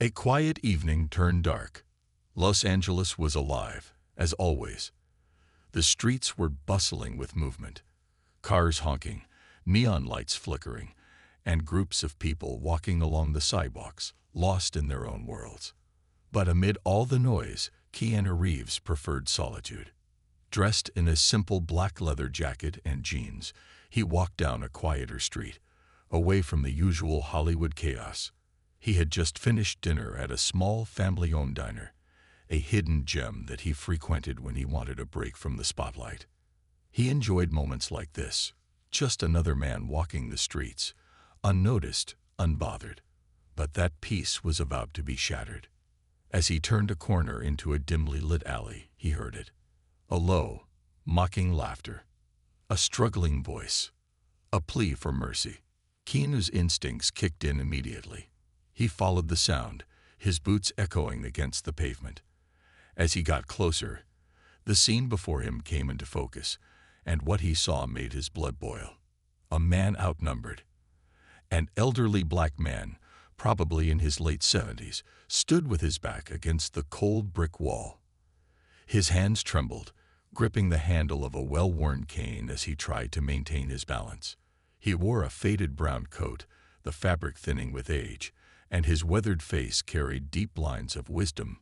A quiet evening turned dark. Los Angeles was alive, as always. The streets were bustling with movement, cars honking, neon lights flickering, and groups of people walking along the sidewalks, lost in their own worlds. But amid all the noise, Keanu Reeves preferred solitude. Dressed in a simple black leather jacket and jeans, he walked down a quieter street, away from the usual Hollywood chaos. He had just finished dinner at a small family-owned diner, a hidden gem that he frequented when he wanted a break from the spotlight. He enjoyed moments like this, just another man walking the streets, unnoticed, unbothered. But that peace was about to be shattered. As he turned a corner into a dimly lit alley, he heard it. A low, mocking laughter. A struggling voice. A plea for mercy. Keanu's instincts kicked in immediately. He followed the sound, his boots echoing against the pavement. As he got closer, the scene before him came into focus, and what he saw made his blood boil. A man outnumbered. An elderly black man, probably in his late 70s, stood with his back against the cold brick wall. His hands trembled, gripping the handle of a well-worn cane as he tried to maintain his balance. He wore a faded brown coat, the fabric thinning with age, and his weathered face carried deep lines of wisdom,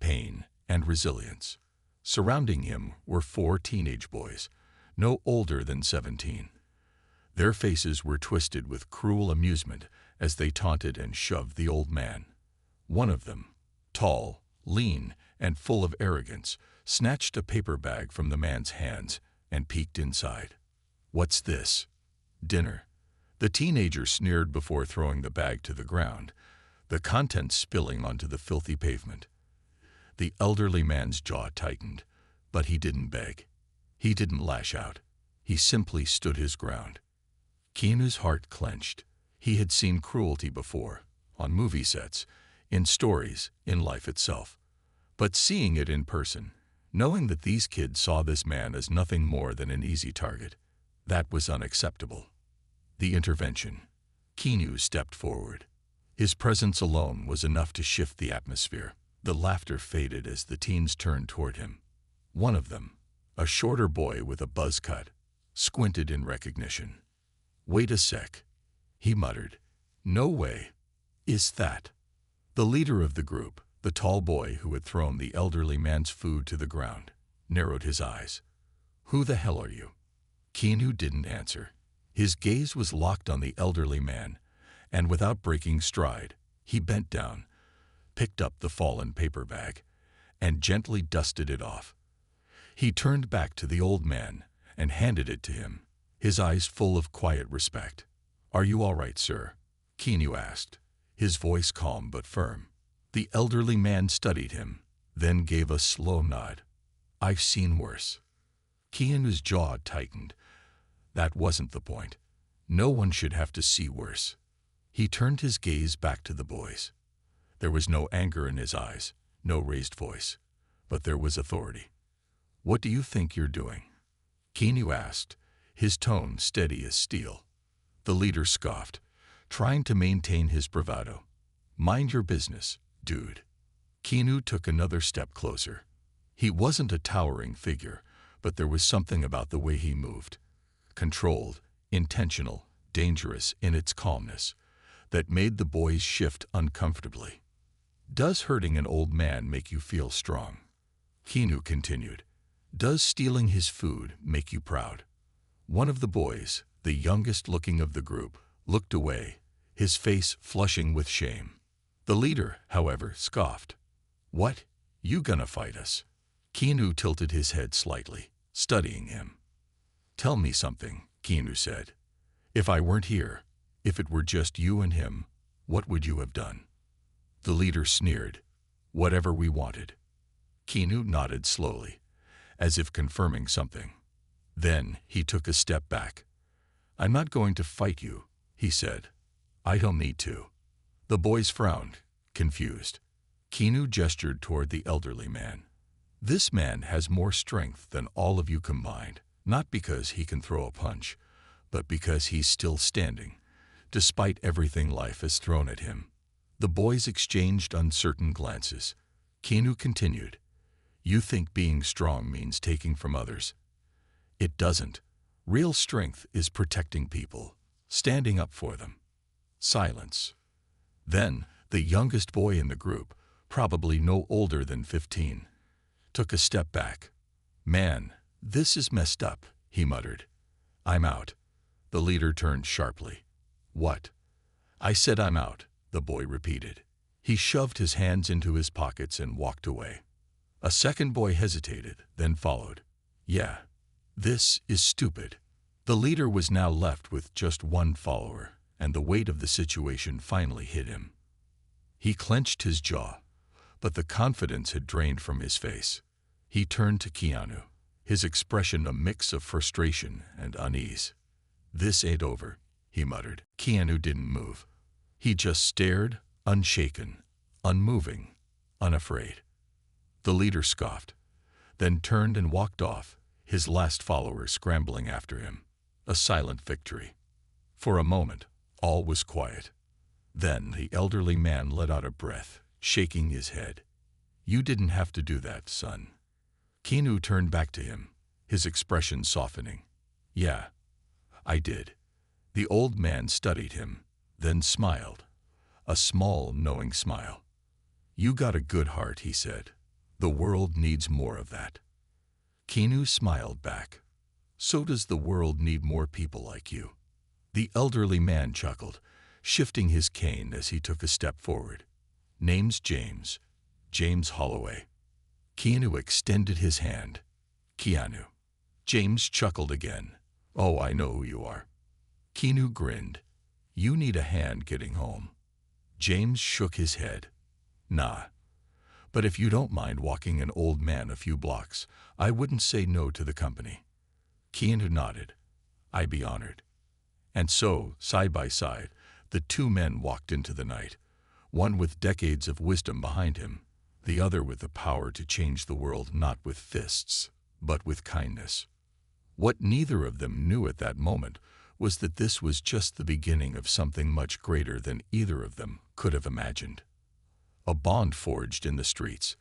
pain, and resilience. Surrounding him were 4 teenage boys, no older than 17. Their faces were twisted with cruel amusement as they taunted and shoved the old man. One of them, tall, lean, and full of arrogance, snatched a paper bag from the man's hands and peeked inside. "What's this?" "Dinner." The teenager sneered before throwing the bag to the ground, the contents spilling onto the filthy pavement. The elderly man's jaw tightened, but he didn't beg. He didn't lash out. He simply stood his ground. Keanu's heart clenched. He had seen cruelty before, on movie sets, in stories, in life itself. But seeing it in person, knowing that these kids saw this man as nothing more than an easy target, that was unacceptable. The intervention. Keanu stepped forward. His presence alone was enough to shift the atmosphere. The laughter faded as the teens turned toward him. One of them, a shorter boy with a buzz cut, squinted in recognition. "Wait a sec," he muttered. "No way. Is that?" The leader of the group, the tall boy who had thrown the elderly man's food to the ground, narrowed his eyes. "Who the hell are you?" Keanu didn't answer. His gaze was locked on the elderly man, and without breaking stride, he bent down, picked up the fallen paper bag, and gently dusted it off. He turned back to the old man and handed it to him, his eyes full of quiet respect. "Are you all right, sir?" Keanu asked, his voice calm but firm. The elderly man studied him, then gave a slow nod. "I've seen worse." Keanu's jaw tightened. That wasn't the point. No one should have to see worse. He turned his gaze back to the boys. There was no anger in his eyes, no raised voice, but there was authority. "What do you think you're doing?" Keanu asked, his tone steady as steel. The leader scoffed, trying to maintain his bravado. "Mind your business, dude." Keanu took another step closer. He wasn't a towering figure, but there was something about the way he moved, controlled, intentional, dangerous in its calmness, that made the boys shift uncomfortably. "Does hurting an old man make you feel strong?" Keanu continued. "Does stealing his food make you proud?" One of the boys, the youngest looking of the group, looked away, his face flushing with shame. The leader, however, scoffed. "What? You gonna fight us?" Keanu tilted his head slightly, studying him. "Tell me something," Keanu said. "If I weren't here, if it were just you and him, what would you have done?" The leader sneered. "Whatever we wanted." Keanu nodded slowly, as if confirming something. Then he took a step back. "I'm not going to fight you," he said. "I don't need to." The boys frowned, confused. Keanu gestured toward the elderly man. "This man has more strength than all of you combined, not because he can throw a punch, but because he's still standing, despite everything life has thrown at him. The boys exchanged uncertain glances. Keanu continued, "You think being strong means taking from others. It doesn't. Real strength is protecting people, standing up for them." Silence. Then, the youngest boy in the group, probably no older than 15, took a step back. "Man, this is messed up," he muttered. "I'm out." The leader turned sharply. "What?" "I said I'm out," the boy repeated. He shoved his hands into his pockets and walked away. A second boy hesitated, then followed. "Yeah, this is stupid." The leader was now left with just one follower, and the weight of the situation finally hit him. He clenched his jaw, but the confidence had drained from his face. He turned to Keanu, his expression a mix of frustration and unease. "This ain't over," he muttered. Keanu didn't move. He just stared, unshaken, unmoving, unafraid. The leader scoffed, then turned and walked off, his last follower scrambling after him. A silent victory. For a moment, all was quiet. Then the elderly man let out a breath, shaking his head. "You didn't have to do that, son." Keanu turned back to him, his expression softening. "Yeah, I did." The old man studied him, then smiled. A small, knowing smile. "You got a good heart," he said. "The world needs more of that." Keanu smiled back. "So does the world need more people like you." The elderly man chuckled, shifting his cane as he took a step forward. "Name's James. James Holloway." Keanu extended his hand. "Keanu." James chuckled again. "Oh, I know who you are." Keanu grinned. "You need a hand getting home." James shook his head. "Nah. But if you don't mind walking an old man a few blocks, I wouldn't say no to the company." Keanu nodded. "I'd be honored." And so, side by side, the two men walked into the night, one with decades of wisdom behind him, the other with the power to change the world not with fists, but with kindness. What neither of them knew at that moment was that this was just the beginning of something much greater than either of them could have imagined. A bond forged in the streets.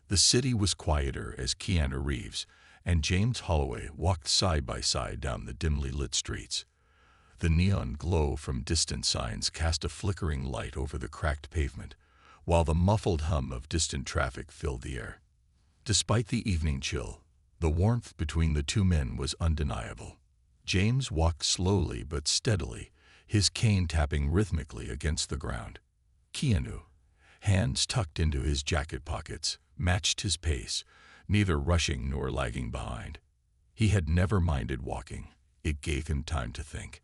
The city was quieter as Keanu Reeves and James Holloway walked side by side down the dimly lit streets. The neon glow from distant signs cast a flickering light over the cracked pavement, while the muffled hum of distant traffic filled the air. Despite the evening chill, the warmth between the two men was undeniable. James walked slowly but steadily, his cane tapping rhythmically against the ground. Keanu, hands tucked into his jacket pockets, matched his pace, neither rushing nor lagging behind. He had never minded walking. It gave him time to think.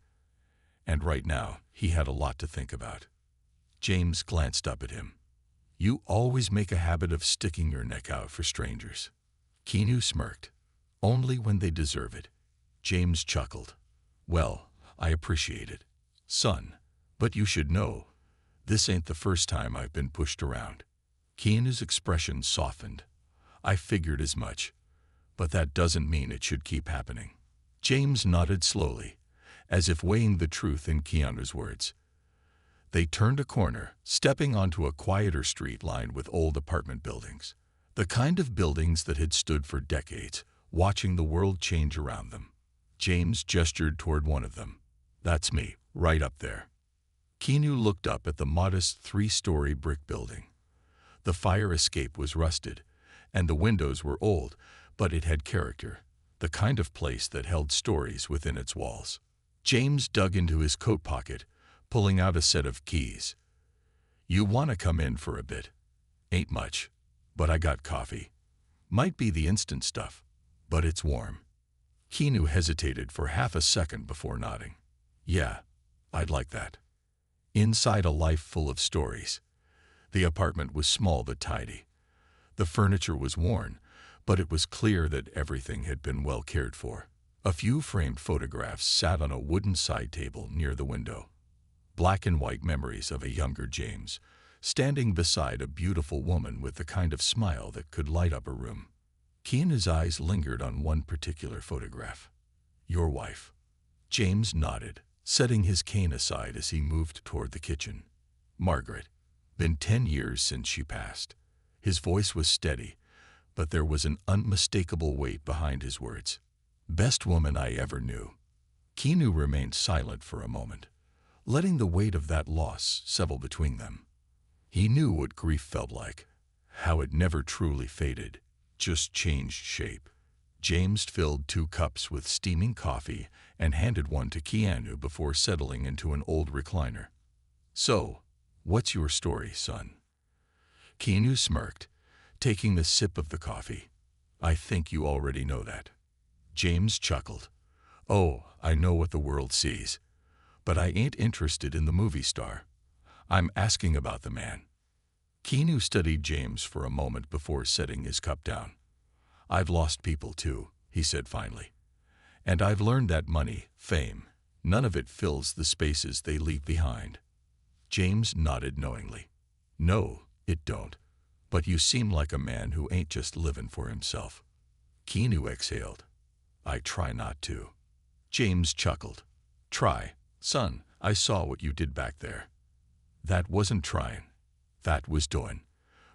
And right now, he had a lot to think about. James glanced up at him. "You always make a habit of sticking your neck out for strangers." Keanu smirked. "Only when they deserve it." James chuckled. "Well, I appreciate it, son. But you should know, this ain't the first time I've been pushed around." Keanu's expression softened. "I figured as much, but that doesn't mean it should keep happening." James nodded slowly, as if weighing the truth in Keanu's words. They turned a corner, stepping onto a quieter street lined with old apartment buildings. The kind of buildings that had stood for decades, watching the world change around them. James gestured toward one of them. "That's me, right up there." Keanu looked up at the modest 3-story brick building. The fire escape was rusted, and the windows were old, but it had character, the kind of place that held stories within its walls. James dug into his coat pocket, pulling out a set of keys. "You want to come in for a bit?" "Ain't much, but I got coffee. Might be the instant stuff, but it's warm." Keanu hesitated for half a second before nodding. "Yeah, I'd like that." Inside a life full of stories. The apartment was small but tidy. The furniture was worn, but it was clear that everything had been well cared for. A few framed photographs sat on a wooden side table near the window. Black and white memories of a younger James, standing beside a beautiful woman with the kind of smile that could light up a room. Keanu's eyes lingered on one particular photograph. "Your wife." James nodded, setting his cane aside as he moved toward the kitchen. "Margaret." Been 10 years since she passed. His voice was steady, but there was an unmistakable weight behind his words. Best woman I ever knew. Keanu remained silent for a moment, letting the weight of that loss settle between them. He knew what grief felt like, how it never truly faded, just changed shape. James filled 2 cups with steaming coffee and handed one to Keanu before settling into an old recliner. "So, what's your story, son?" Keanu smirked, taking a sip of the coffee. "I think you already know that." James chuckled. "Oh, I know what the world sees. But I ain't interested in the movie star. I'm asking about the man." Keanu studied James for a moment before setting his cup down. "I've lost people too," he said finally. "And I've learned that money, fame, none of it fills the spaces they leave behind." James nodded knowingly. "No, it don't. But you seem like a man who ain't just living for himself." Keanu exhaled. "I try not to." James chuckled. "Try, son, I saw what you did back there." "That wasn't trying. That was doing.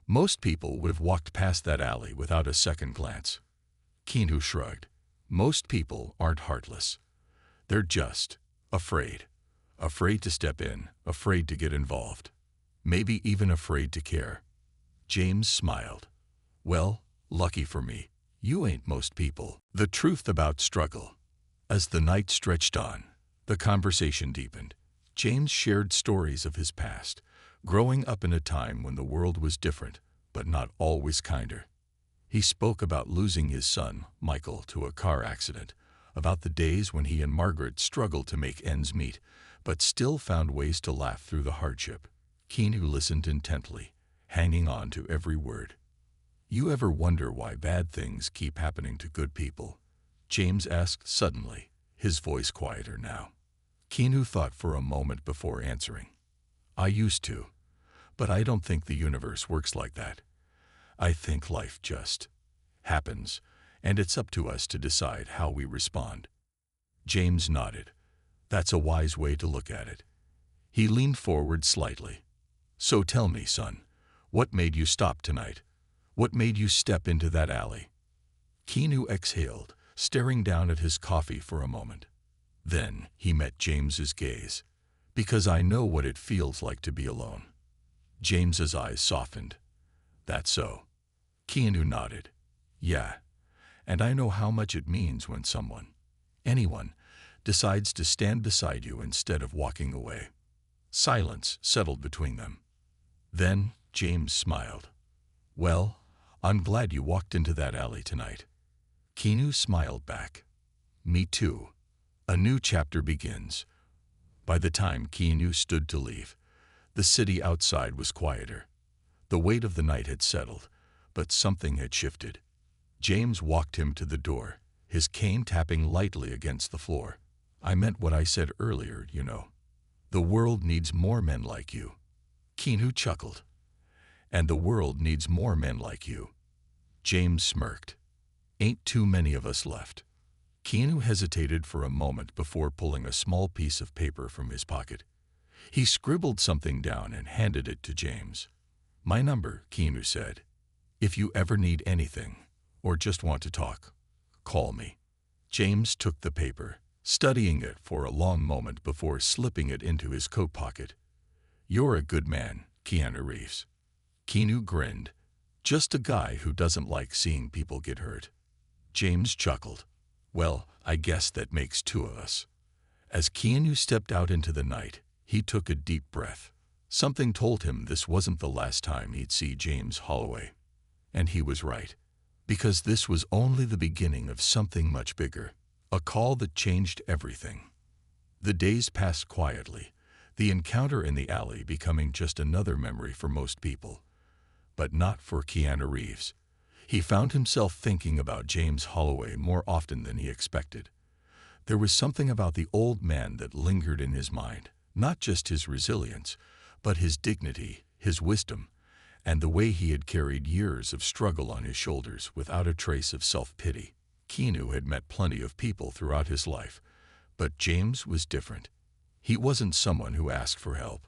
Most people would have walked past that alley without a second glance." Keanu shrugged. "Most people aren't heartless. They're just afraid. Afraid to step in, afraid to get involved. Maybe even afraid to care." James smiled. "Well, lucky for me, you ain't most people." The truth about struggle. As the night stretched on, the conversation deepened. James shared stories of his past, growing up in a time when the world was different, but not always kinder. He spoke about losing his son, Michael, to a car accident, about the days when he and Margaret struggled to make ends meet, but still found ways to laugh through the hardship. Keanu listened intently, hanging on to every word. "You ever wonder why bad things keep happening to good people?" James asked suddenly, his voice quieter now. Keanu thought for a moment before answering. "I used to, but I don't think the universe works like that. I think life just happens, and it's up to us to decide how we respond." James nodded. "That's a wise way to look at it." He leaned forward slightly. "So tell me, son, what made you stop tonight? What made you step into that alley?" Keanu exhaled, staring down at his coffee for a moment. Then he met James's gaze. "Because I know what it feels like to be alone." James's eyes softened. "That's so?" Keanu nodded. "Yeah, and I know how much it means when someone, anyone, decides to stand beside you instead of walking away." Silence settled between them. Then James smiled. "Well, I'm glad you walked into that alley tonight." Keanu smiled back. "Me too." A new chapter begins. By the time Keanu stood to leave, the city outside was quieter. The weight of the night had settled, but something had shifted. James walked him to the door, his cane tapping lightly against the floor. "I meant what I said earlier, you know. The world needs more men like you." Keanu chuckled. "And the world needs more men like you." James smirked. "Ain't too many of us left." Keanu hesitated for a moment before pulling a small piece of paper from his pocket. He scribbled something down and handed it to James. "My number," Keanu said. "If you ever need anything, or just want to talk, call me." James took the paper, studying it for a long moment before slipping it into his coat pocket. "You're a good man, Keanu Reeves." Keanu grinned. "Just a guy who doesn't like seeing people get hurt." James chuckled. "Well, I guess that makes 2 of us." As Keanu stepped out into the night, he took a deep breath. Something told him this wasn't the last time he'd see James Holloway. And he was right. Because this was only the beginning of something much bigger. A call that changed everything. The days passed quietly, the encounter in the alley becoming just another memory for most people. But not for Keanu Reeves. He found himself thinking about James Holloway more often than he expected. There was something about the old man that lingered in his mind, not just his resilience, but his dignity, his wisdom, and the way he had carried years of struggle on his shoulders without a trace of self-pity. Keanu had met plenty of people throughout his life, but James was different. He wasn't someone who asked for help.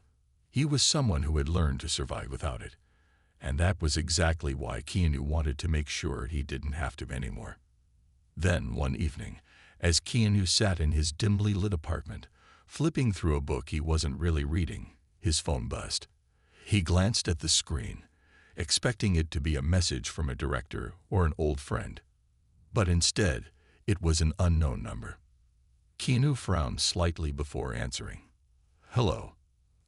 He was someone who had learned to survive without it, and that was exactly why Keanu wanted to make sure he didn't have to anymore. Then, one evening, as Keanu sat in his dimly lit apartment, flipping through a book he wasn't really reading, his phone buzzed. He glanced at the screen, expecting it to be a message from a director or an old friend. But instead, it was an unknown number. Keanu frowned slightly before answering. "Hello."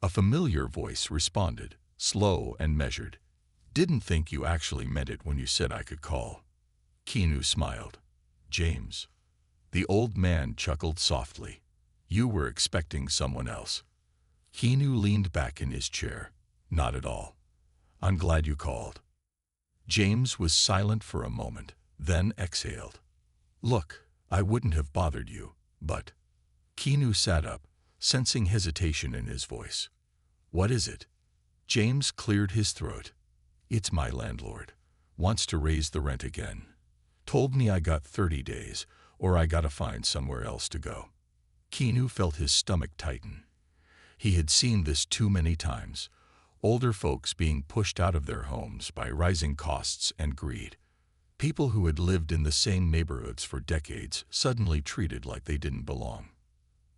A familiar voice responded, slow and measured. "Didn't think you actually meant it when you said I could call." Keanu smiled. "James." The old man chuckled softly. "You were expecting someone else." Keanu leaned back in his chair. "Not at all. I'm glad you called." James was silent for a moment, then exhaled. "Look, I wouldn't have bothered you, but—" Keanu sat up, sensing hesitation in his voice. "What is it?" James cleared his throat. "It's my landlord. Wants to raise the rent again. Told me I got 30 days, or I gotta find somewhere else to go." Keanu felt his stomach tighten. He had seen this too many times. Older folks being pushed out of their homes by rising costs and greed. People who had lived in the same neighborhoods for decades suddenly treated like they didn't belong.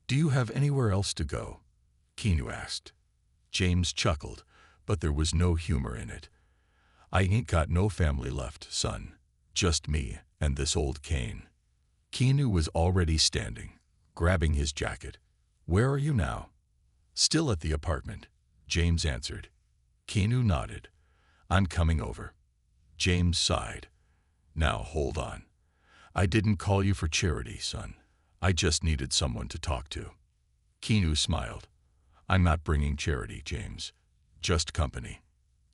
"Do you have anywhere else to go?" Keanu asked. James chuckled, but there was no humor in it. "I ain't got no family left, son. Just me and this old cane." Keanu was already standing, grabbing his jacket. "Where are you now?" "Still at the apartment," James answered. Keanu nodded. "I'm coming over." James sighed. "Now hold on. I didn't call you for charity, son. I just needed someone to talk to." Keanu smiled. "I'm not bringing charity, James. Just company."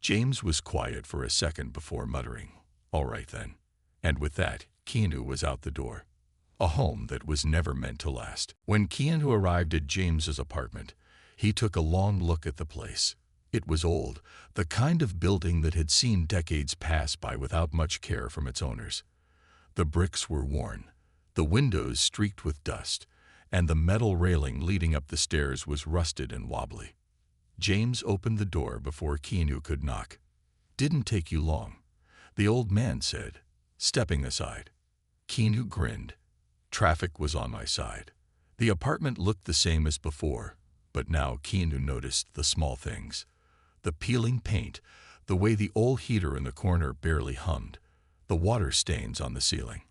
James was quiet for a second before muttering, "All right then." And with that, Keanu was out the door. A home that was never meant to last. When Keanu arrived at James's apartment, he took a long look at the place. It was old, the kind of building that had seen decades pass by without much care from its owners. The bricks were worn, the windows streaked with dust, and the metal railing leading up the stairs was rusted and wobbly. James opened the door before Keanu could knock. "Didn't take you long," the old man said, stepping aside. Keanu grinned. Traffic was on my side. The apartment looked the same as before, but now Keanu noticed the small things. The peeling paint, the way the old heater in the corner barely hummed, the water stains on the ceiling.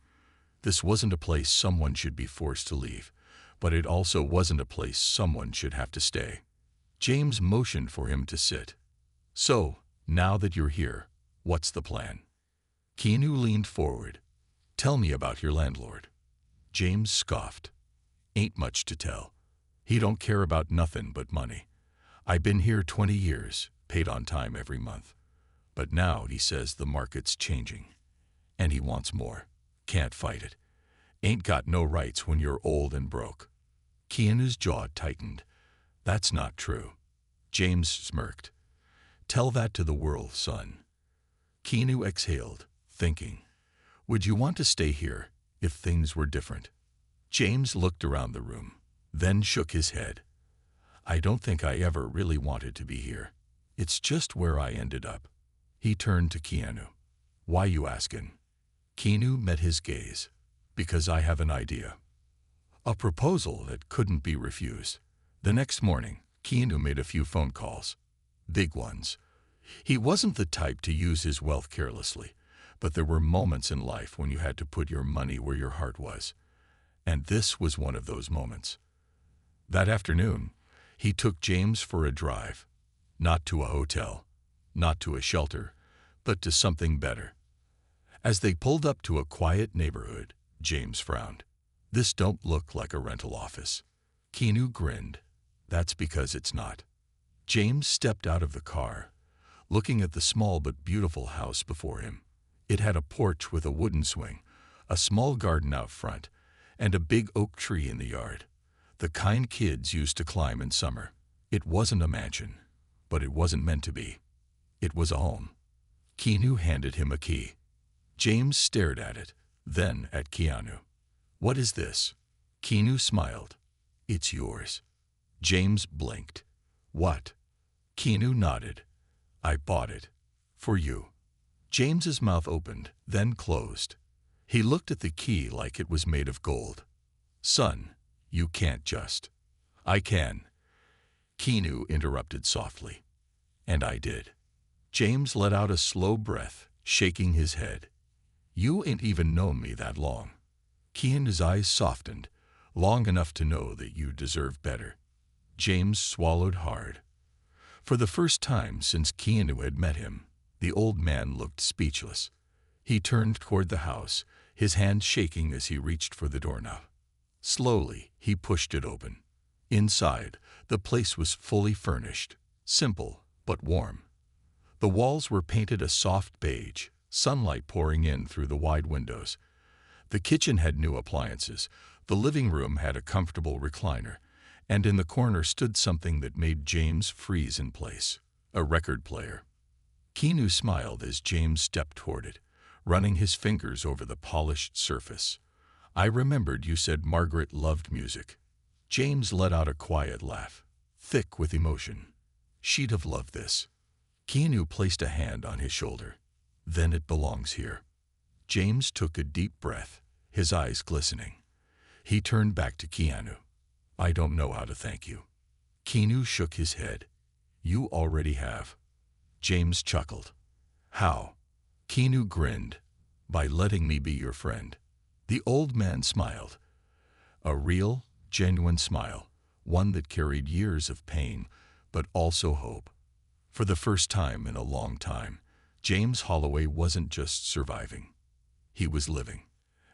This wasn't a place someone should be forced to leave, but it also wasn't a place someone should have to stay. James motioned for him to sit. "So, now that you're here, what's the plan?" Keanu leaned forward. "Tell me about your landlord." James scoffed. "Ain't much to tell. He don't care about nothing but money. I been here 20 years, paid on time every month. But now he says the market's changing. And he wants more. Can't fight it. Ain't got no rights when you're old and broke." Keanu's jaw tightened. "That's not true." James smirked. "Tell that to the world, son." Keanu exhaled, thinking, "Would you want to stay here if things were different?" James looked around the room, then shook his head. "I don't think I ever really wanted to be here. It's just where I ended up." He turned to Keanu. "Why you askin'?" Keanu met his gaze. "Because I have an idea." A proposal that couldn't be refused. The next morning, Keanu made a few phone calls. Big ones. He wasn't the type to use his wealth carelessly, but there were moments in life when you had to put your money where your heart was. And this was one of those moments. That afternoon, he took James for a drive. Not to a hotel, not to a shelter, but to something better. As they pulled up to a quiet neighborhood, James frowned. "This don't look like a rental office." Keanu grinned. "That's because it's not." James stepped out of the car, looking at the small but beautiful house before him. It had a porch with a wooden swing, a small garden out front, and a big oak tree in the yard. The kind kids used to climb in summer. It wasn't a mansion, but it wasn't meant to be. It was a home. Keanu handed him a key. James stared at it, then at Keanu. "What is this?" Keanu smiled. "It's yours." James blinked. "What?" Keanu nodded. I bought it. For you. James's mouth opened, then closed. He looked at the key like it was made of gold. Son, you can't just. I can. Keanu interrupted softly. And I did. James let out a slow breath, shaking his head. You ain't even known me that long. Keanu's eyes softened, long enough to know that you deserve better. James swallowed hard. For the first time since Keanu had met him, the old man looked speechless. He turned toward the house, his hand shaking as he reached for the doorknob. Slowly, he pushed it open. Inside, the place was fully furnished, simple but warm. The walls were painted a soft beige, sunlight pouring in through the wide windows. The kitchen had new appliances, the living room had a comfortable recliner, and in the corner stood something that made James freeze in place, a record player. Keanu smiled as James stepped toward it, running his fingers over the polished surface. I remembered you said Margaret loved music. James let out a quiet laugh, thick with emotion. She'd have loved this. Keanu placed a hand on his shoulder. Then it belongs here. James took a deep breath, his eyes glistening. He turned back to Keanu. I don't know how to thank you. Keanu shook his head. You already have. James chuckled. How? Keanu grinned. By letting me be your friend. The old man smiled. A real, genuine smile, one that carried years of pain, but also hope. For the first time in a long time, James Holloway wasn't just surviving. He was living.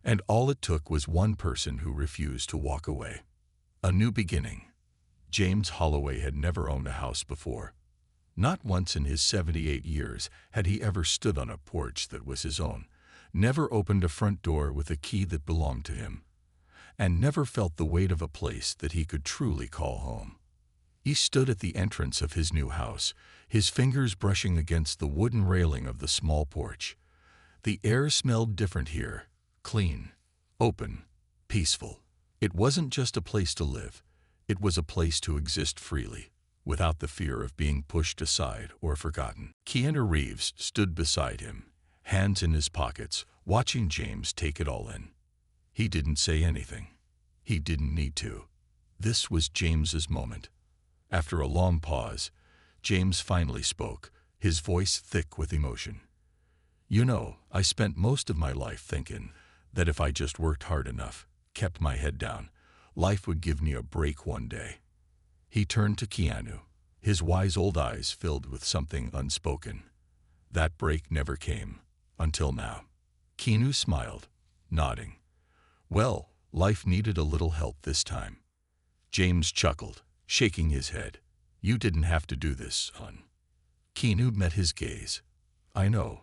And all it took was one person who refused to walk away. A new beginning. James Holloway had never owned a house before. Not once in his 78 years had he ever stood on a porch that was his own, never opened a front door with a key that belonged to him, and never felt the weight of a place that he could truly call home. He stood at the entrance of his new house, his fingers brushing against the wooden railing of the small porch. The air smelled different here, clean, open, peaceful. It wasn't just a place to live, it was a place to exist freely, without the fear of being pushed aside or forgotten. Keanu Reeves stood beside him, hands in his pockets, watching James take it all in. He didn't say anything. He didn't need to. This was James's moment. After a long pause, James finally spoke, his voice thick with emotion. You know, I spent most of my life thinking that if I just worked hard enough, kept my head down, life would give me a break one day. He turned to Keanu, his wise old eyes filled with something unspoken. That break never came, until now. Keanu smiled, nodding. Well, life needed a little help this time. James chuckled, shaking his head. You didn't have to do this, son. Keanu met his gaze. I know,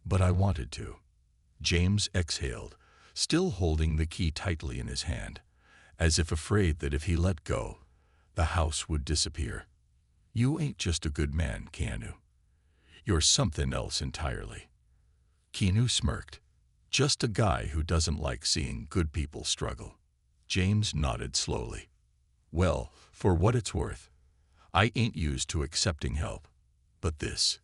but I wanted to. James exhaled, still holding the key tightly in his hand, as if afraid that if he let go, the house would disappear. You ain't just a good man, Keanu. You're something else entirely. Keanu smirked. Just a guy who doesn't like seeing good people struggle. James nodded slowly. Well, for what it's worth, I ain't used to accepting help. But this.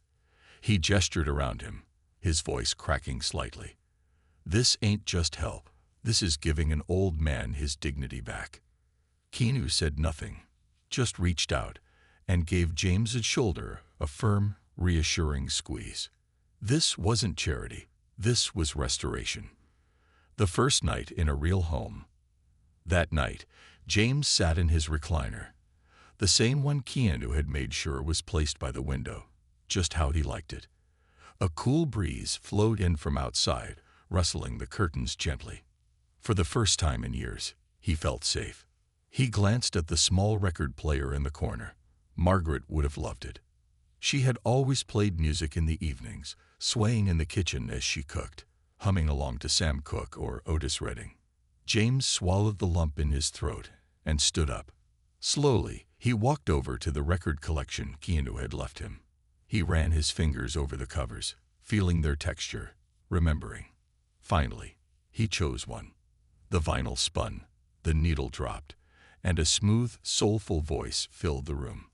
He gestured around him, his voice cracking slightly. This ain't just help. This is giving an old man his dignity back. Keanu said nothing, just reached out and gave James's shoulder a firm, reassuring squeeze. This wasn't charity. This was restoration. The first night in a real home. That night, James sat in his recliner, the same one Keanu had made sure was placed by the window, just how he liked it. A cool breeze flowed in from outside, rustling the curtains gently. For the first time in years, he felt safe. He glanced at the small record player in the corner. Margaret would have loved it. She had always played music in the evenings, swaying in the kitchen as she cooked, humming along to Sam Cooke or Otis Redding. James swallowed the lump in his throat and stood up. Slowly, he walked over to the record collection Keanu had left him. He ran his fingers over the covers, feeling their texture, remembering. Finally, he chose one. The vinyl spun, the needle dropped, and a smooth, soulful voice filled the room.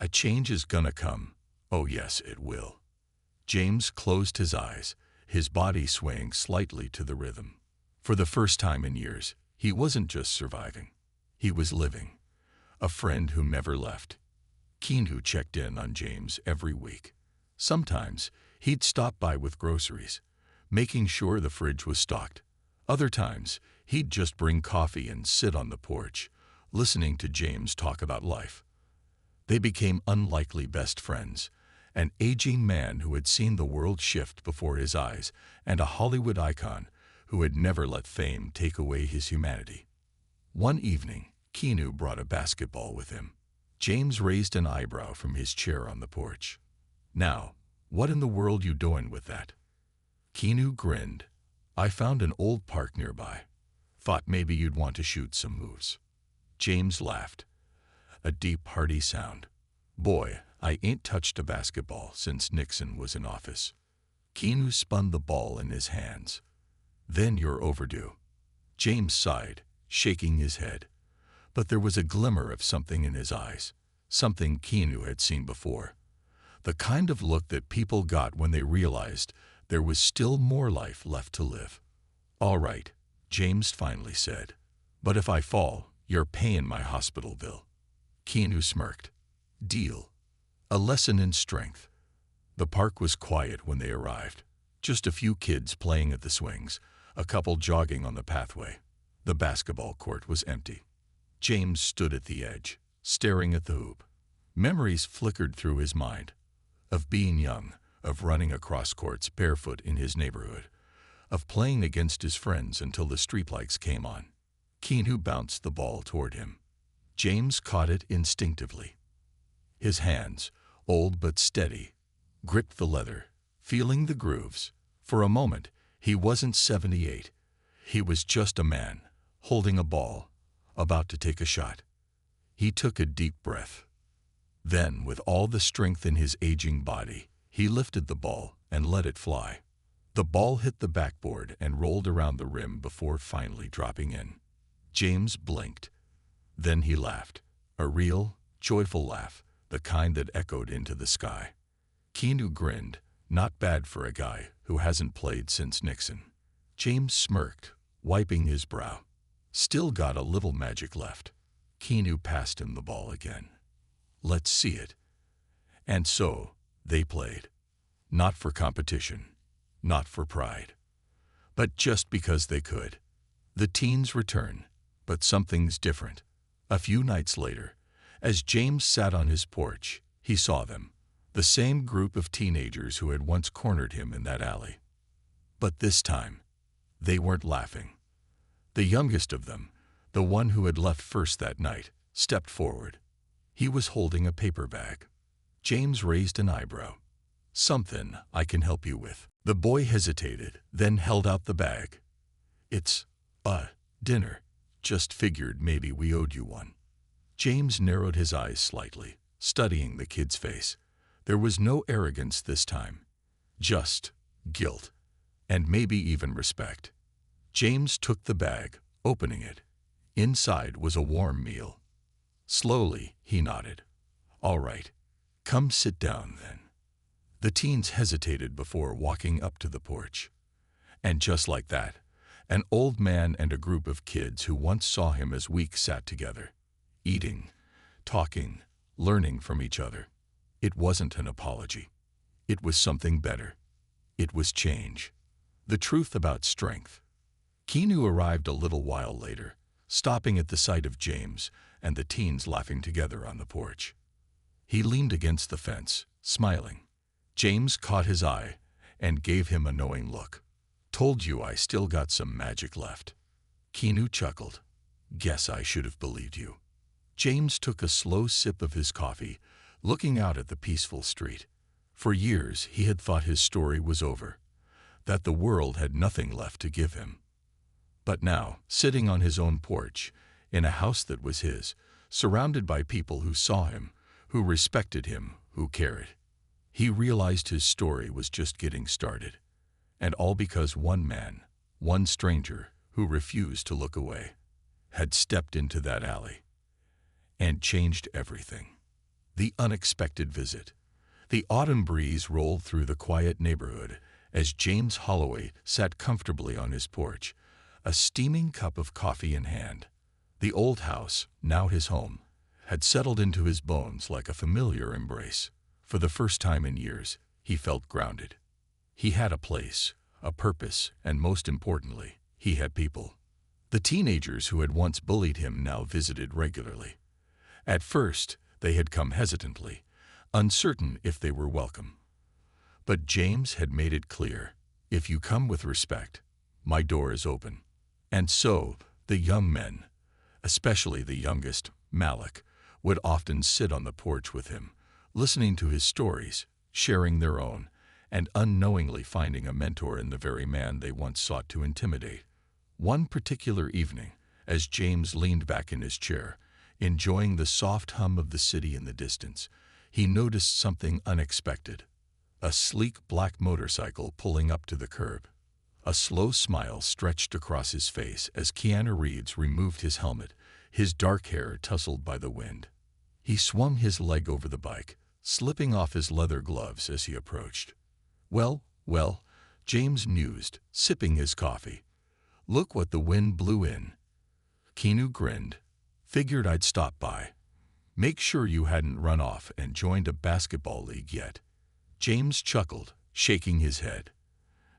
A change is gonna come. Oh yes, it will. James closed his eyes, his body swaying slightly to the rhythm. For the first time in years, he wasn't just surviving. He was living. A friend who never left. Keanu checked in on James every week. Sometimes, he'd stop by with groceries, making sure the fridge was stocked. Other times, he'd just bring coffee and sit on the porch, listening to James talk about life. They became unlikely best friends, an aging man who had seen the world shift before his eyes, and a Hollywood icon who had never let fame take away his humanity. One evening, Keanu brought a basketball with him. James raised an eyebrow from his chair on the porch. "Now, what in the world you doing with that?" Keanu grinned. "I found an old park nearby. Thought maybe you'd want to shoot some moves." James laughed. A deep, hearty sound. "Boy, I ain't touched a basketball since Nixon was in office." Keanu spun the ball in his hands. "Then you're overdue." James sighed, shaking his head. But there was a glimmer of something in his eyes, something Keanu had seen before. The kind of look that people got when they realized there was still more life left to live. "All right," James finally said. "But if I fall, you're paying my hospital bill." Keanu smirked. "Deal." A lesson in strength. The park was quiet when they arrived. Just a few kids playing at the swings, a couple jogging on the pathway. The basketball court was empty. James stood at the edge, staring at the hoop. Memories flickered through his mind. Of being young, of running across courts barefoot in his neighborhood, of playing against his friends until the streetlights came on. Keanu bounced the ball toward him. James caught it instinctively. His hands, old but steady, gripped the leather, feeling the grooves. For a moment, he wasn't 78. He was just a man, holding a ball, about to take a shot. He took a deep breath. Then, with all the strength in his aging body, he lifted the ball and let it fly. The ball hit the backboard and rolled around the rim before finally dropping in. James blinked. Then he laughed, a real, joyful laugh, the kind that echoed into the sky. Keanu grinned, not bad for a guy who hasn't played since Nixon. James smirked, wiping his brow. Still got a little magic left. Keanu passed him the ball again. "Let's see it." And so, they played. Not for competition, not for pride, but just because they could. The teens return, but something's different. A few nights later, as James sat on his porch, he saw them, the same group of teenagers who had once cornered him in that alley. But this time, they weren't laughing. The youngest of them, the one who had left first that night, stepped forward. He was holding a paper bag. James raised an eyebrow. "Something I can help you with." The boy hesitated, then held out the bag. "It's dinner. Just figured maybe we owed you one." James narrowed his eyes slightly, studying the kid's face. There was no arrogance this time. Just guilt, and maybe even respect. James took the bag, opening it. Inside was a warm meal. Slowly, he nodded. "All right, come sit down then." The teens hesitated before walking up to the porch. And just like that, an old man and a group of kids who once saw him as weak sat together, eating, talking, learning from each other. It wasn't an apology. It was something better. It was change. The truth about strength. Keanu arrived a little while later, stopping at the sight of James and the teens laughing together on the porch. He leaned against the fence, smiling. James caught his eye and gave him a knowing look. "Told you I still got some magic left." Keanu chuckled. "Guess I should have believed you." James took a slow sip of his coffee, looking out at the peaceful street. For years he had thought his story was over, that the world had nothing left to give him. But now, sitting on his own porch, in a house that was his, surrounded by people who saw him, who respected him, who cared, he realized his story was just getting started. And all because one man, one stranger, who refused to look away, had stepped into that alley and changed everything. The unexpected visit. The autumn breeze rolled through the quiet neighborhood as James Holloway sat comfortably on his porch, a steaming cup of coffee in hand. The old house, now his home, had settled into his bones like a familiar embrace. For the first time in years, he felt grounded. He had a place, a purpose, and most importantly, he had people. The teenagers who had once bullied him now visited regularly. At first, they had come hesitantly, uncertain if they were welcome. But James had made it clear, if you come with respect, my door is open. And so, the young men, especially the youngest, Malik, would often sit on the porch with him, listening to his stories, sharing their own, and unknowingly finding a mentor in the very man they once sought to intimidate. One particular evening, as James leaned back in his chair, enjoying the soft hum of the city in the distance, he noticed something unexpected. A sleek black motorcycle pulling up to the curb. A slow smile stretched across his face as Keanu Reeves removed his helmet, his dark hair tousled by the wind. He swung his leg over the bike, slipping off his leather gloves as he approached. Well, James mused, sipping his coffee. Look what the wind blew in. Keanu grinned. Figured I'd stop by. Make sure you hadn't run off and joined a basketball league yet. James chuckled, shaking his head.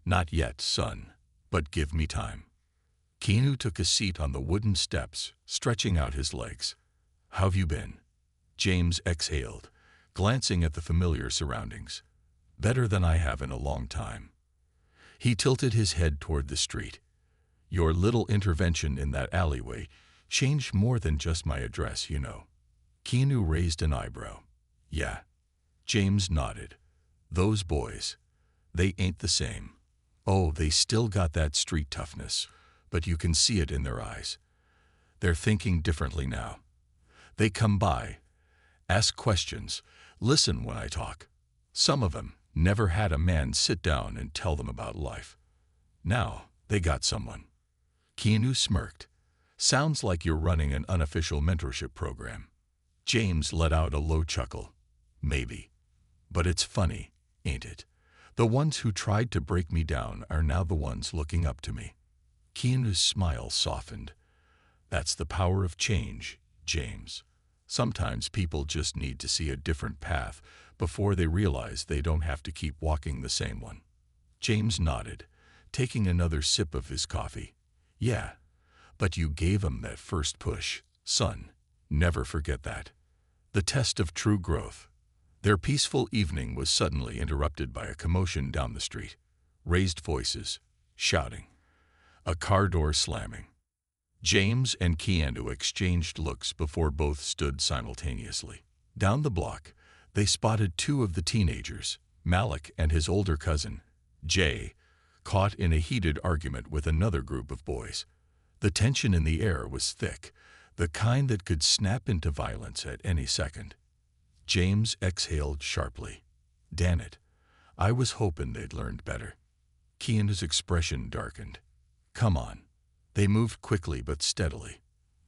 Not yet, son, but give me time. Keanu took a seat on the wooden steps, stretching out his legs. How've you been? James exhaled, glancing at the familiar surroundings. Better than I have in a long time. He tilted his head toward the street. Your little intervention in that alleyway changed more than just my address, you know. Keanu raised an eyebrow. Yeah. James nodded. Those boys, they ain't the same. Oh, they still got that street toughness, but you can see it in their eyes. They're thinking differently now. They come by, ask questions, listen when I talk. Some of them never had a man sit down and tell them about life. Now, they got someone. Keanu smirked. Sounds like you're running an unofficial mentorship program. James let out a low chuckle. Maybe. But it's funny, ain't it? The ones who tried to break me down are now the ones looking up to me. Keanu's smile softened. That's the power of change, James. Sometimes people just need to see a different path before they realize they don't have to keep walking the same one. James nodded, taking another sip of his coffee. Yeah, but you gave 'em that first push, son. Never forget that. The test of true growth. Their peaceful evening was suddenly interrupted by a commotion down the street. Raised voices, shouting. A car door slamming. James and Keanu exchanged looks before both stood simultaneously. Down the block, they spotted two of the teenagers, Malik and his older cousin, Jay, caught in a heated argument with another group of boys. The tension in the air was thick, the kind that could snap into violence at any second. James exhaled sharply. Damn it, I was hoping they'd learned better. Keanu's expression darkened. Come on. They moved quickly but steadily.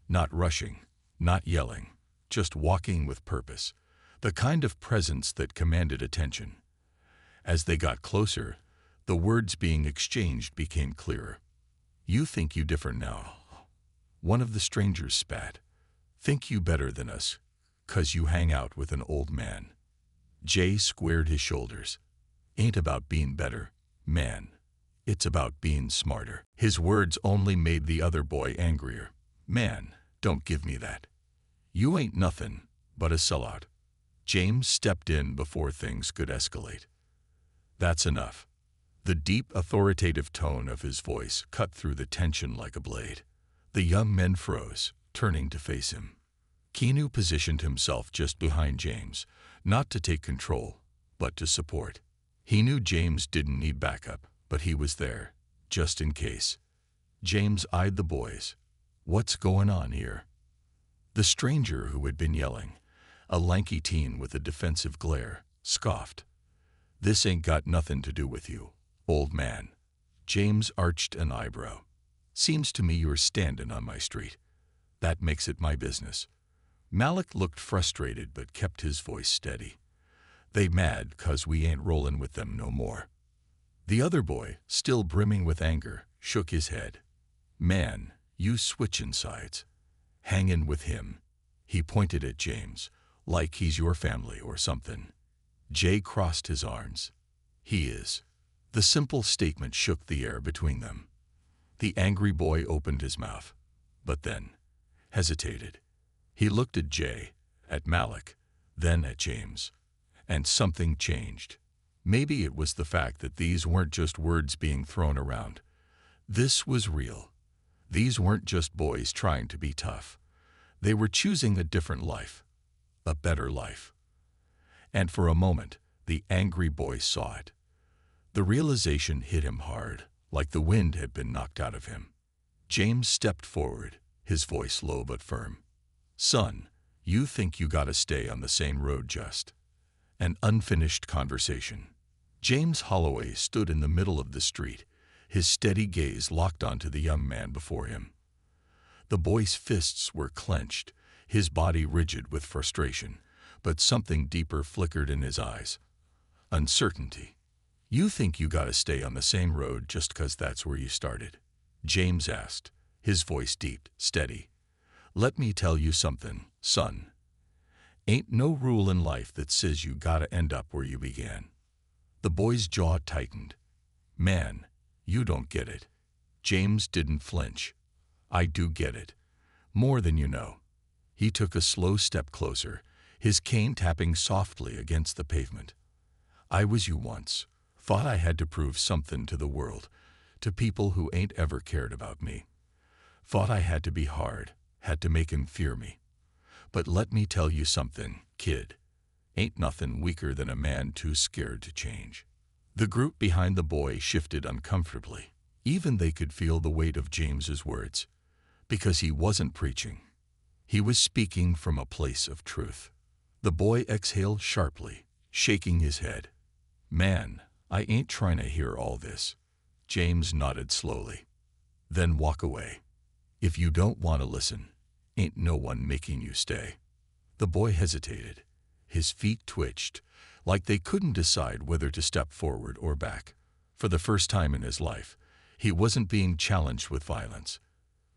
Not rushing, not yelling, just walking with purpose, the kind of presence that commanded attention. As they got closer, the words being exchanged became clearer. You think you different now. One of the strangers spat. Think you better than us, 'cause you hang out with an old man. Jay squared his shoulders. Ain't about being better, man. It's about being smarter. His words only made the other boy angrier. Man, don't give me that. You ain't nothing but a sellout. James stepped in before things could escalate. That's enough. The deep, authoritative tone of his voice cut through the tension like a blade. The young men froze, turning to face him. Keanu positioned himself just behind James, not to take control, but to support. He knew James didn't need backup, but he was there, just in case. James eyed the boys. What's going on here? The stranger who had been yelling, a lanky teen with a defensive glare, scoffed. This ain't got nothing to do with you, old man. James arched an eyebrow. Seems to me you're standing on my street. That makes it my business. Malik looked frustrated but kept his voice steady. "They mad 'cause we ain't rollin' with them no more." The other boy, still brimming with anger, shook his head. "Man, you switchin' sides. Hangin' with him." He pointed at James, "like he's your family or something." Jay crossed his arms. "He is." The simple statement shook the air between them. The angry boy opened his mouth, but then hesitated. He looked at Jay, at Malik, then at James, and something changed. Maybe it was the fact that these weren't just words being thrown around. This was real. These weren't just boys trying to be tough. They were choosing a different life, a better life. And for a moment, the angry boy saw it. The realization hit him hard, like the wind had been knocked out of him. James stepped forward, his voice low but firm. "Son, you think you gotta stay on the same road just." An unfinished conversation. James Holloway stood in the middle of the street, his steady gaze locked onto the young man before him. The boy's fists were clenched, his body rigid with frustration, but something deeper flickered in his eyes. Uncertainty. "You think you gotta stay on the same road just 'cause that's where you started?" James asked, his voice deep, steady. "Let me tell you something, son. Ain't no rule in life that says you gotta end up where you began." The boy's jaw tightened. "Man, you don't get it." James didn't flinch. "I do get it. More than you know." He took a slow step closer, his cane tapping softly against the pavement. "I was you once. Thought I had to prove something to the world, to people who ain't ever cared about me. Thought I had to be hard, had to make 'em fear me. But let me tell you something, kid. Ain't nothing weaker than a man too scared to change." The group behind the boy shifted uncomfortably. Even they could feel the weight of James's words, because he wasn't preaching. He was speaking from a place of truth. The boy exhaled sharply, shaking his head. "Man, I ain't trying to hear all this." James nodded slowly. "Then walk away. If you don't want to listen, ain't no one making you stay." The boy hesitated. His feet twitched, like they couldn't decide whether to step forward or back. For the first time in his life, he wasn't being challenged with violence.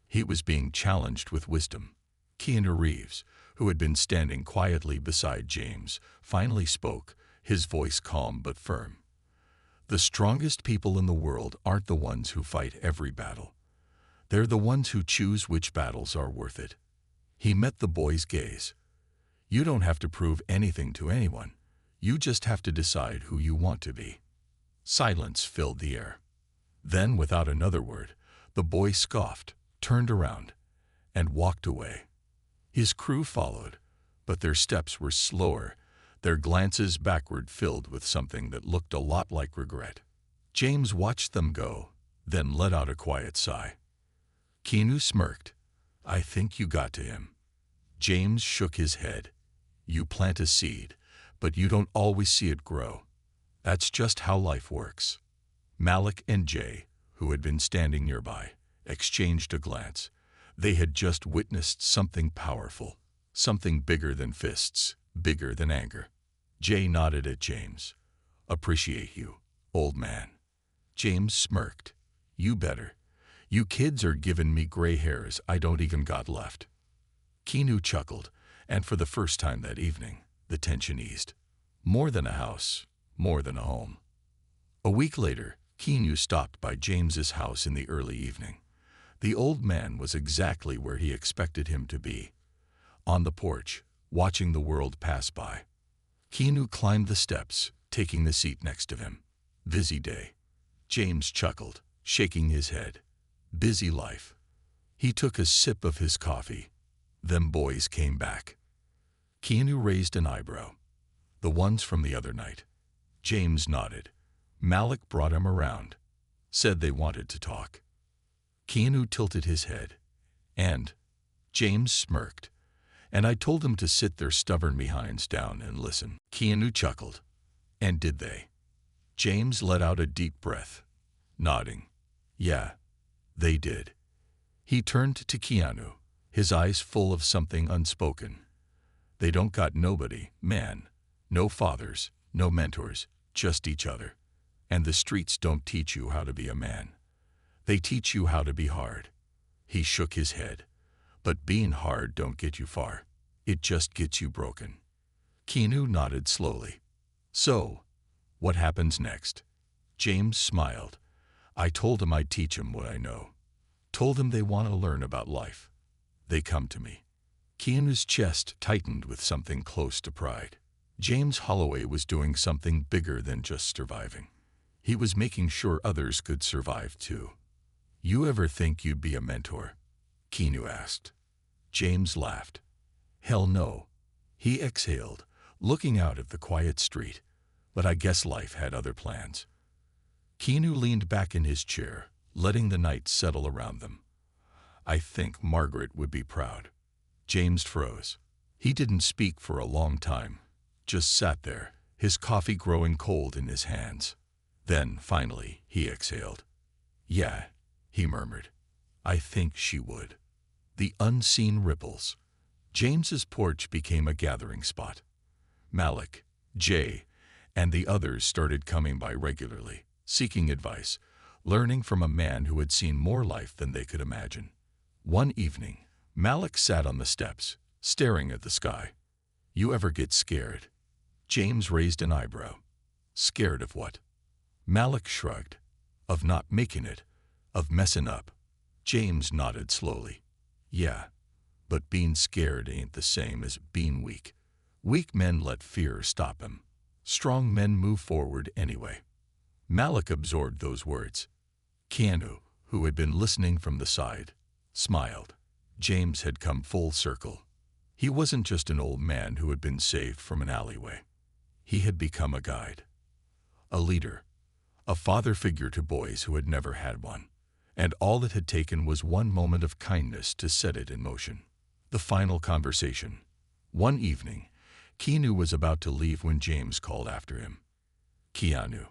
He was being challenged with wisdom. Keanu Reeves, who had been standing quietly beside James, finally spoke, his voice calm but firm. "The strongest people in the world aren't the ones who fight every battle. They're the ones who choose which battles are worth it." He met the boy's gaze. "You don't have to prove anything to anyone. You just have to decide who you want to be." Silence filled the air. Then, without another word, the boy scoffed, turned around, and walked away. His crew followed, but their steps were slower, their glances backward filled with something that looked a lot like regret. James watched them go, then let out a quiet sigh. Keanu smirked. "I think you got to him." James shook his head. "You plant a seed, but you don't always see it grow. That's just how life works." Malik and Jay, who had been standing nearby, exchanged a glance. They had just witnessed something powerful, something bigger than fists, bigger than anger. Jay nodded at James. "Appreciate you, old man." James smirked. "You better. You kids are giving me gray hairs I don't even got left." Keanu chuckled, and for the first time that evening, the tension eased. More than a house, more than a home. A week later, Keanu stopped by James's house in the early evening. The old man was exactly where he expected him to be. On the porch, watching the world pass by. Keanu climbed the steps, taking the seat next to him. "Busy day." James chuckled, shaking his head. "Busy life." He took a sip of his coffee. Them boys came back. Keanu raised an eyebrow. "The ones from the other night." James nodded. "Malik brought him around. Said they wanted to talk." Keanu tilted his head. "And?" James smirked. "And I told them to sit their stubborn behinds down and listen." Keanu chuckled. "And did they?" James let out a deep breath, nodding. "Yeah, they did." He turned to Keanu, his eyes full of something unspoken. They don't got nobody, man. No fathers, no mentors, just each other. And the streets don't teach you how to be a man. They teach you how to be hard. He shook his head. But being hard don't get you far. It just gets you broken. Keanu nodded slowly. So, what happens next? James smiled. I told him I'd teach him what I know. Told them they want to learn about life. They come to me. Keanu's chest tightened with something close to pride. James Holloway was doing something bigger than just surviving. He was making sure others could survive too. You ever think you'd be a mentor? Keanu asked. James laughed. Hell no. He exhaled, looking out at the quiet street. But I guess life had other plans. Keanu leaned back in his chair, letting the night settle around them. I think Margaret would be proud. James froze. He didn't speak for a long time, just sat there, his coffee growing cold in his hands. Then, finally, he exhaled. Yeah, he murmured. I think she would. The unseen ripples. James's porch became a gathering spot. Malik, Jay, and the others started coming by regularly, seeking advice, learning from a man who had seen more life than they could imagine. One evening, Malik sat on the steps, staring at the sky. You ever get scared? James raised an eyebrow. Scared of what? Malik shrugged. Of not making it, of messing up. James nodded slowly. Yeah, but being scared ain't the same as being weak. Weak men let fear stop them. Strong men move forward anyway. Malik absorbed those words. Keanu, who had been listening from the side, smiled. James had come full circle. He wasn't just an old man who had been saved from an alleyway. He had become a guide. A leader. A father figure to boys who had never had one. And all it had taken was one moment of kindness to set it in motion. The final conversation. One evening, Keanu was about to leave when James called after him. Keanu.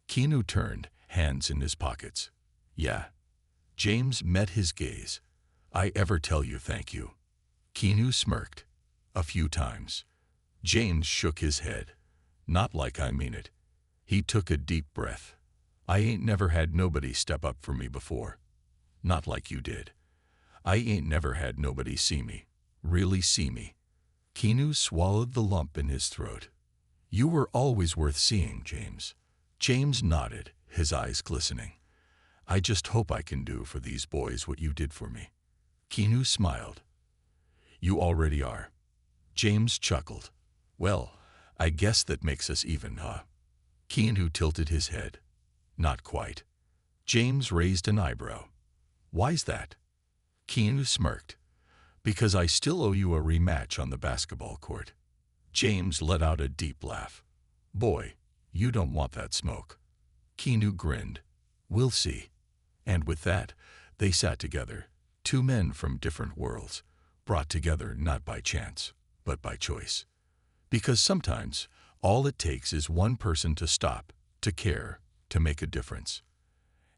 Keanu turned, hands in his pockets. Yeah. James met his gaze. I ever tell you thank you? Keanu smirked. A few times. James shook his head. Not like I mean it. He took a deep breath. I ain't never had nobody step up for me before. Not like you did. I ain't never had nobody see me. Really see me. Keanu swallowed the lump in his throat. You were always worth seeing, James. James nodded, his eyes glistening. I just hope I can do for these boys what you did for me. Keanu smiled. You already are. James chuckled. Well, I guess that makes us even, huh? Keanu tilted his head. Not quite. James raised an eyebrow. Why's that? Keanu smirked. Because I still owe you a rematch on the basketball court. James let out a deep laugh. Boy, you don't want that smoke. Keanu grinned. We'll see. And with that, they sat together, two men from different worlds, brought together not by chance, but by choice. Because sometimes, all it takes is one person to stop, to care, to make a difference.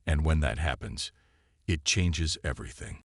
And when that happens, it changes everything.